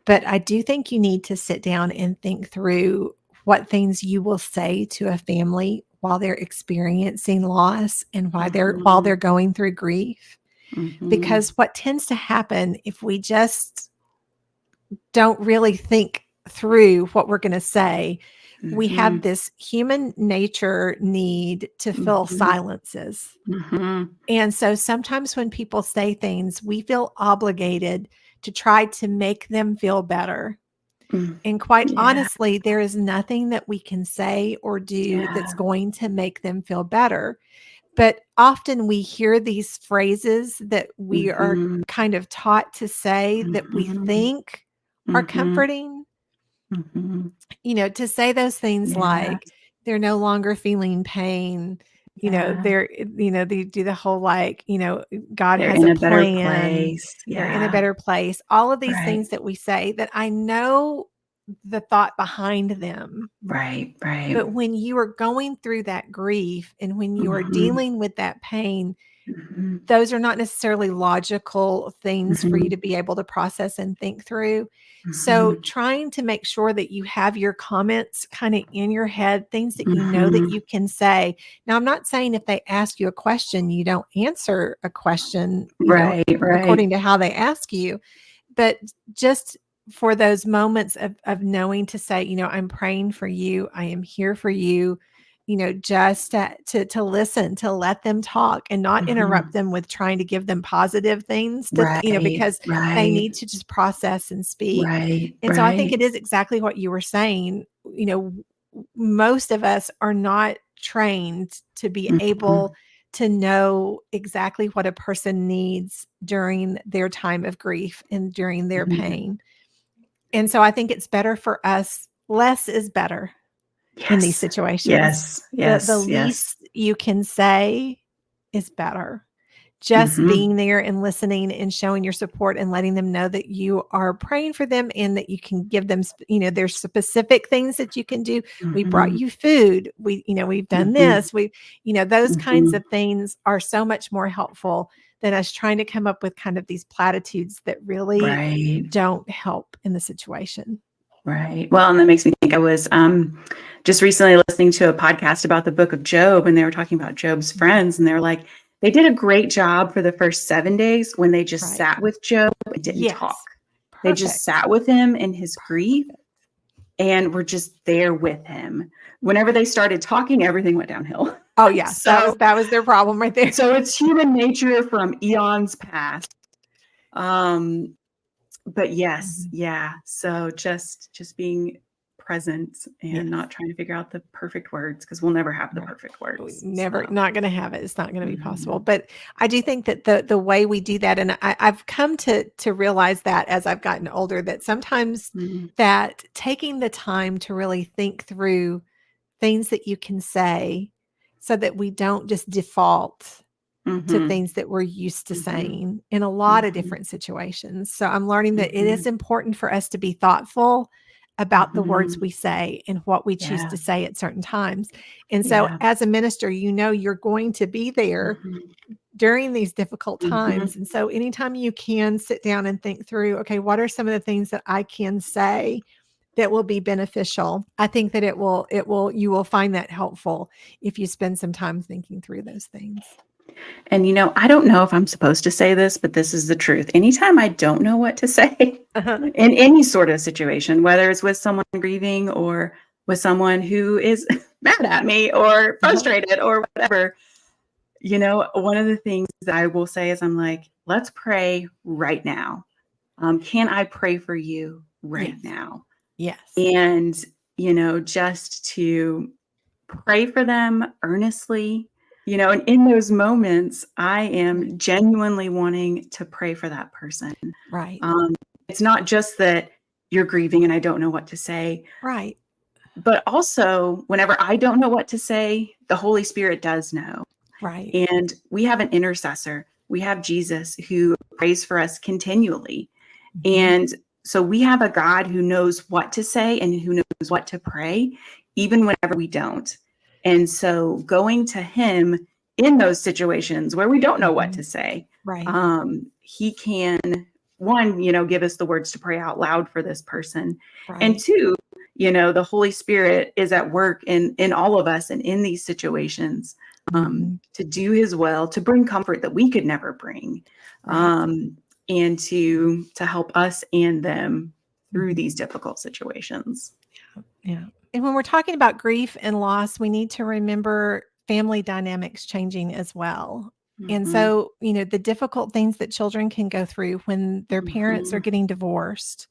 S1: but I do think you need to sit down and think through what things you will say to a family while they're experiencing loss and while
S3: Mhm.
S1: they're going through grief.
S3: Mhm.
S1: Because what tends to happen if we just don't really think through what we're going to say, we have
S3: Mhm.
S1: this human nature need to fill
S3: Mhm.
S1: silences.
S3: Mhm.
S1: And so sometimes when people say things, we feel obligated to try to make them feel better.
S3: Mm.
S1: And quite
S3: Yeah.
S1: honestly, there is nothing that we can say or do that's
S3: Yeah.
S1: going to make them feel better. But often we hear these phrases that we are
S3: Mhm.
S1: kind of taught to say that we
S3: Mhm.
S1: think are
S3: Mhm.
S1: comforting.
S3: Mhm.
S1: To say those things like
S3: Yes.
S1: they're no longer feeling pain,
S3: Yeah.
S1: they do the whole like, God
S3: They're
S1: has
S3: in
S1: a
S3: a better
S1: plan,
S3: place.
S1: they're in a
S3: Yeah.
S1: better place. All of these
S3: Right.
S1: things that we say that I know the thought behind them.
S3: Right. Right.
S1: But when you are going through that grief and when you are
S3: Mhm.
S1: dealing with that pain,
S3: Mhm.
S1: those are not necessarily logical things for you
S3: Mhm.
S1: to be able to process and think through. So
S3: Mhm.
S1: trying to make sure that you have your comments kind of in your head, things that you know that
S3: Mhm.
S1: you can say. Now, I'm not saying if they ask you a question, you don't answer a question,
S3: Right. Right.
S1: according to how they ask you, but just for those moments of knowing to say, I'm praying for you. I am here for you, just to listen, to let them talk and not interrupt
S3: Mhm.
S1: them with trying to give them positive things
S3: Right.
S1: because they
S3: Right.
S1: need to just process and speak.
S3: Right.
S1: And so I think
S3: Right.
S1: it is exactly what you were saying. Most of us are not trained to be
S3: Mhm.
S1: able to know exactly what a person needs during their time of grief and during their
S3: Mhm.
S1: pain. And so I think it's better for us. Less is better in these
S3: Yes.
S1: situations.
S3: Yes.
S1: The
S3: Yes. Yes.
S1: least you can say is better. Just
S3: Mhm.
S1: being there and listening and showing your support and letting them know that you are praying for them and that you can give them, there's specific things that you can do. We brought
S3: Mhm.
S1: you food. We've done
S3: Mhm.
S1: this. Those kinds
S3: Mhm.
S1: of things are so much more helpful than us trying to come up with kind of these platitudes that really
S3: Right.
S1: don't help in the situation.
S3: Right. Well, and that makes me think I was just recently listening to a podcast about the book of Job, and they were talking about Job's friends, and they're like, they did a great job for the first 7 days when they just
S1: Right.
S3: sat with Job and didn't talk.
S1: Yes.
S3: They just
S1: Perfect.
S3: sat with him in his grief
S1: Perfect.
S3: and were just there with him. Whenever they started talking, everything went downhill.
S1: Oh yeah.
S3: So,
S1: That was their problem right there.
S3: so it's human nature from eons past. But yes,
S1: Mhm.
S3: yeah. So just being present and
S1: Yes.
S3: not trying to figure out the perfect words because we'll never have the
S1: Right.
S3: perfect words.
S1: Never,
S3: So
S1: not going to have it. It's not going to be possible.
S3: mhm.
S1: But I do think that the way we do that, and I've come to realize that as I've gotten older, that sometimes
S3: Mhm.
S1: that taking the time to really think through things that you can say so that we don't just default to
S3: Mhm.
S1: things that we're used to
S3: Mhm.
S1: saying in a lot of
S3: Mhm.
S1: different situations. So I'm learning that it is
S3: Mhm.
S1: important for us to be thoughtful about the words
S3: Mhm.
S1: we say and what we choose
S3: Yeah.
S1: to say at certain times. And so
S3: Yeah.
S1: as a minister, you're going to be there
S3: Mhm.
S1: during these difficult
S3: Mhm.
S1: times. And so anytime you can sit down and think through, okay, what are some of the things that I can say that will be beneficial? I think that you will find that helpful if you spend some time thinking through those things.
S3: And I don't know if I'm supposed to say this, but this is the truth. Anytime I don't know what to say
S1: Uh-huh.
S3: in any sort of situation, whether it's with someone grieving or with someone who is mad at me or
S1: Uh-huh.
S3: frustrated or whatever, one of the things that I will say is I'm like, let's pray right now. Can I pray for you right
S1: Yes.
S3: now?
S1: Yes.
S3: And, just to pray for them earnestly, and in those moments, I
S1: Right.
S3: am genuinely wanting to pray for that person.
S1: Right.
S3: Um, it's not just that you're grieving and I don't know what to say,
S1: Right.
S3: but also whenever I don't know what to say, the Holy Spirit does know.
S1: Right.
S3: And we have an intercessor. We have Jesus who prays for us continually.
S1: Mhm.
S3: And so we have a God who knows what to say and who knows what to pray, even whenever we don't. And so going to him in those situations where we don't know what
S1: Mhm.
S3: to say,
S1: Right.
S3: he can, one, give us the words to pray out loud for this person. And
S1: Right.
S3: two, the Holy Spirit is at work in all of us and in these situations
S1: Mhm.
S3: to do his will, to bring comfort that we could never bring.
S1: Right.
S3: And to help us and them through
S1: Mhm.
S3: these difficult situations.
S1: Yeah. And when we're talking about grief and loss, we need to remember family dynamics changing as well. And
S3: Mhm.
S1: so, the difficult things that children can go through when their parents are
S3: Mhm.
S1: getting divorced,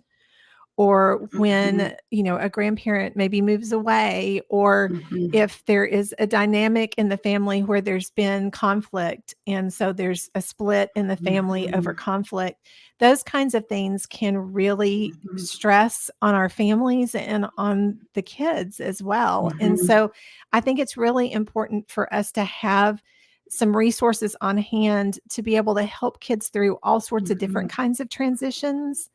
S1: or
S3: Mhm.
S1: when, a grandparent maybe moves away, or
S3: Mhm.
S1: if there is a dynamic in the family where there's been conflict. And so there's a split in the family over
S3: Mhm.
S1: conflict. Those kinds of things can really
S3: Mhm.
S1: stress on our families and on the kids as well. And
S3: Mhm.
S1: so I think it's really important for us to have some resources on hand to be able to help kids through all sorts of different
S3: Mhm.
S1: kinds of transitions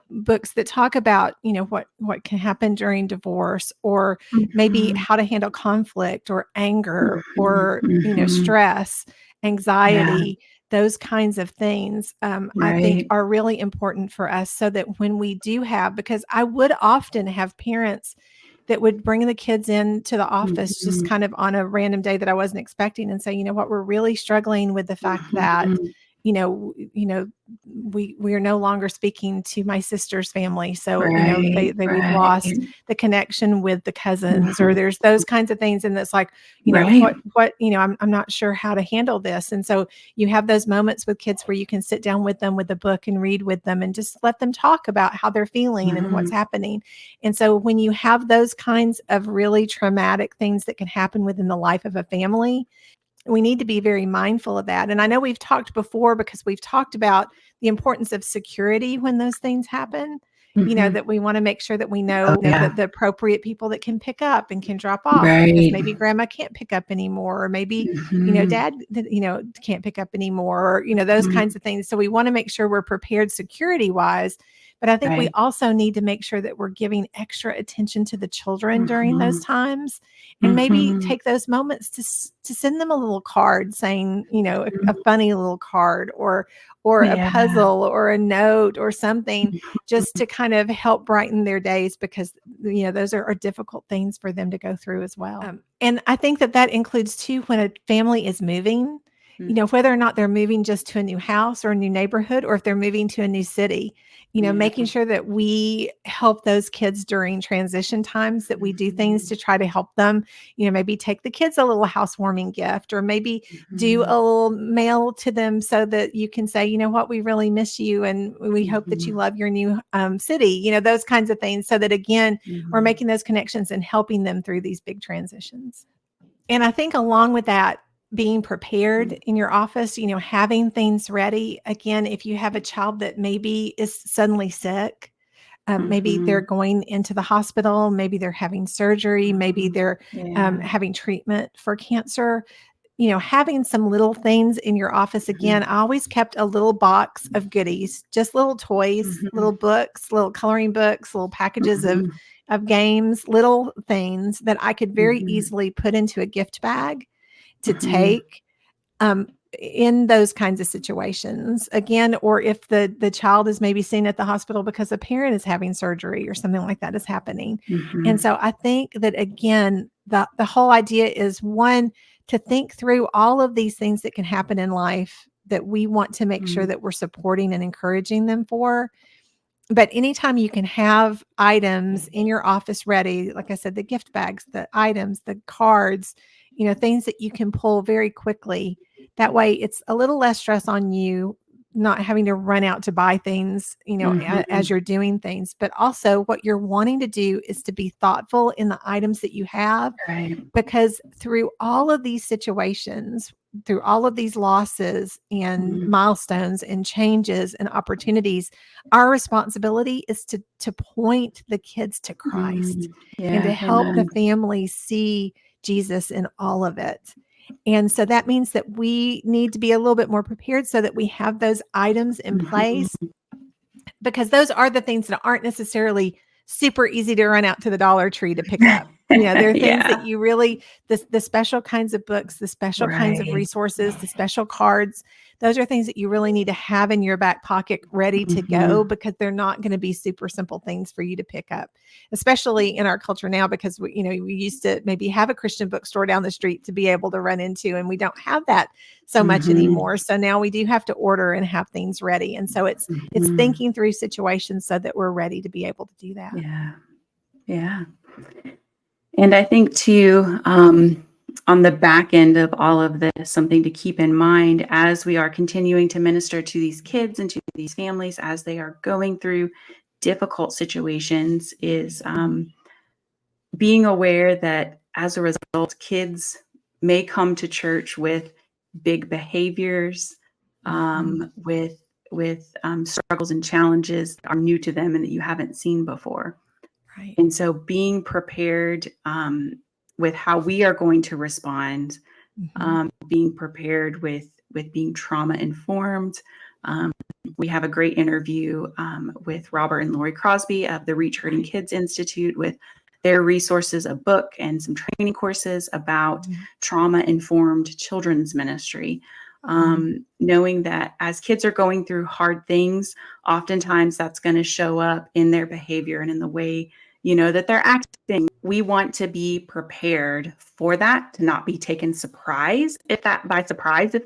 S1: books that talk about, what can happen during divorce, or maybe how to handle conflict or anger or, stress, anxiety, those kinds of things, I think are really important for us, so that when we do because I would often have parents that would bring the kids into the office just kind of on a random day that I wasn't expecting, and say, we're really struggling with the fact that, we are no longer speaking to my sister's family. So, we've lost the connection with the cousins, or there's those kinds of things. And it's like, I'm not sure how to handle this. And so you have those moments with kids where you can sit down with them with a book and read with them and just let them talk about how they're feeling and what's happening. And so when you have those kinds of really traumatic things that can happen within the life of a family, we need to be very mindful of that. And I know we've talked before, because we've talked about the importance of security when those things happen, that we want to make sure that we know that the appropriate people that can pick up and can drop off, because maybe grandma can't pick up anymore, or maybe, dad, can't pick up anymore, or, those kinds of things. So we want to make sure we're prepared security wise. But I think we also need to make sure that we're giving extra attention to the children during those times, and maybe take those moments to send them a little card saying, a funny little card, or a puzzle, or a note, or something, just to kind of help brighten their days, because, those are difficult things for them to go through as well. And I think that includes too, when a family is moving, whether or not they're moving just to a new house or a new neighborhood, or if they're moving to a new city, making sure that we help those kids during transition times, that we do things to try to help them, maybe take the kids a little housewarming gift, or maybe do a little mail to them, so that you can say, we really miss you, and we hope that you love your new city, those kinds of things, so that, again, we're making those connections and helping them through these big transitions. And I think along with that, being prepared in your office, having things ready. Again, if you have a child that maybe is suddenly sick, maybe they're going into the hospital, maybe they're having surgery, maybe they're having treatment for cancer, having some little things in your office. Again, I always kept a little box of goodies, just little toys, little books, little coloring books, little packages of games, little things that I could very easily put into a gift bag to take in those kinds of situations. Again, or if the child is maybe seen at the hospital because a parent is having surgery or something like that is happening. And so I think that, again, the whole idea is, one, to think through all of these things that can happen in life that we want to make sure that we're supporting and encouraging them for. But anytime you can have items in your office ready, like I said, the gift bags, the items, the cards, things that you can pull very quickly. That way it's a little less stress on you, not having to run out to buy things, as you're doing things. But also what you're wanting to do is to be thoughtful in the items that you have, because through all of these situations, through all of these losses and milestones and changes and opportunities, our responsibility is to point the kids to Christ and to help the family see Jesus in all of it. And so that means that we need to be a little bit more prepared, so that we have those items in place, because those are the things that aren't necessarily super easy to run out to the Dollar Tree to pick up. There are things that you really, the special kinds of books, the special kinds of resources, the special cards, those are things that you really need to have in your back pocket ready to go, because they're not going to be super simple things for you to pick up, especially in our culture now, because we used to maybe have a Christian bookstore down the street to be able to run into, and we don't have that so much anymore. So now we do have to order and have things ready. And so it's thinking through situations so that we're ready to be able to do that.
S3: Yeah. And I think too, on the back end of all of this, something to keep in mind as we are continuing to minister to these kids and to these families as they are going through difficult situations is being aware that as a result, kids may come to church with big behaviors, with struggles and challenges that are new to them and that you haven't seen before.
S1: Right.
S3: And so being prepared with how we are going to respond, being prepared with being trauma informed, We have a great interview with Robert and Lori Crosby of the Reach Hurting Kids Institute with their resources, a book and some training courses about trauma-informed children's ministry. Knowing that as kids are going through hard things, oftentimes that's going to show up in their behavior and in the way, that they're acting. We want to be prepared for that, to not be taken by surprise if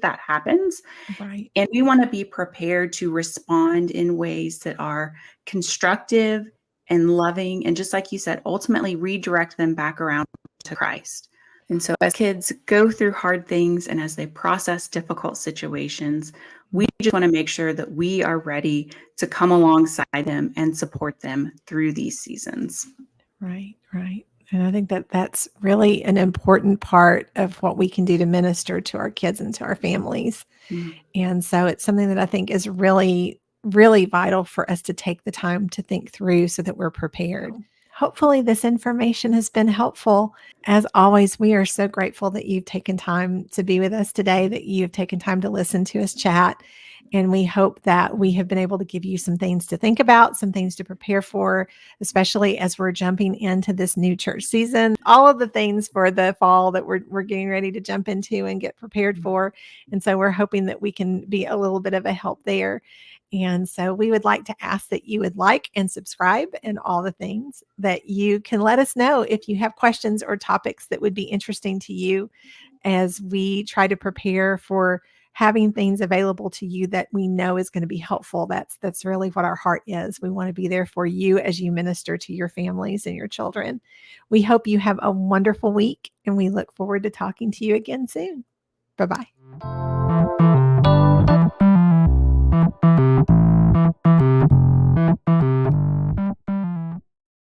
S3: that happens.
S1: Right.
S3: And we want to be prepared to respond in ways that are constructive and loving. And just like you said, ultimately redirect them back around to Christ. And so as kids go through hard things and as they process difficult situations, we just want to make sure that we are ready to come alongside them and support them through these seasons.
S1: Right, right. And I think that that's really an important part of what we can do to minister to our kids and to our families. And so it's something that I think is really, really vital for us to take the time to think through so that we're prepared. Hopefully this information has been helpful. As always, we are so grateful that you've taken time to be with us today, that you've taken time to listen to us chat. And we hope that we have been able to give you some things to think about, some things to prepare for, especially as we're jumping into this new church season, all of the things for the fall that we're getting ready to jump into and get prepared for. And so we're hoping that we can be a little bit of a help there. And so we would like to ask that you would like and subscribe and all the things, that you can let us know if you have questions or topics that would be interesting to you as we try to prepare for having things available to you that we know is going to be helpful. That's really what our heart is. We want to be there for you as you minister to your families and your children. We hope you have a wonderful week, and we look forward to talking to you again soon. Bye-bye.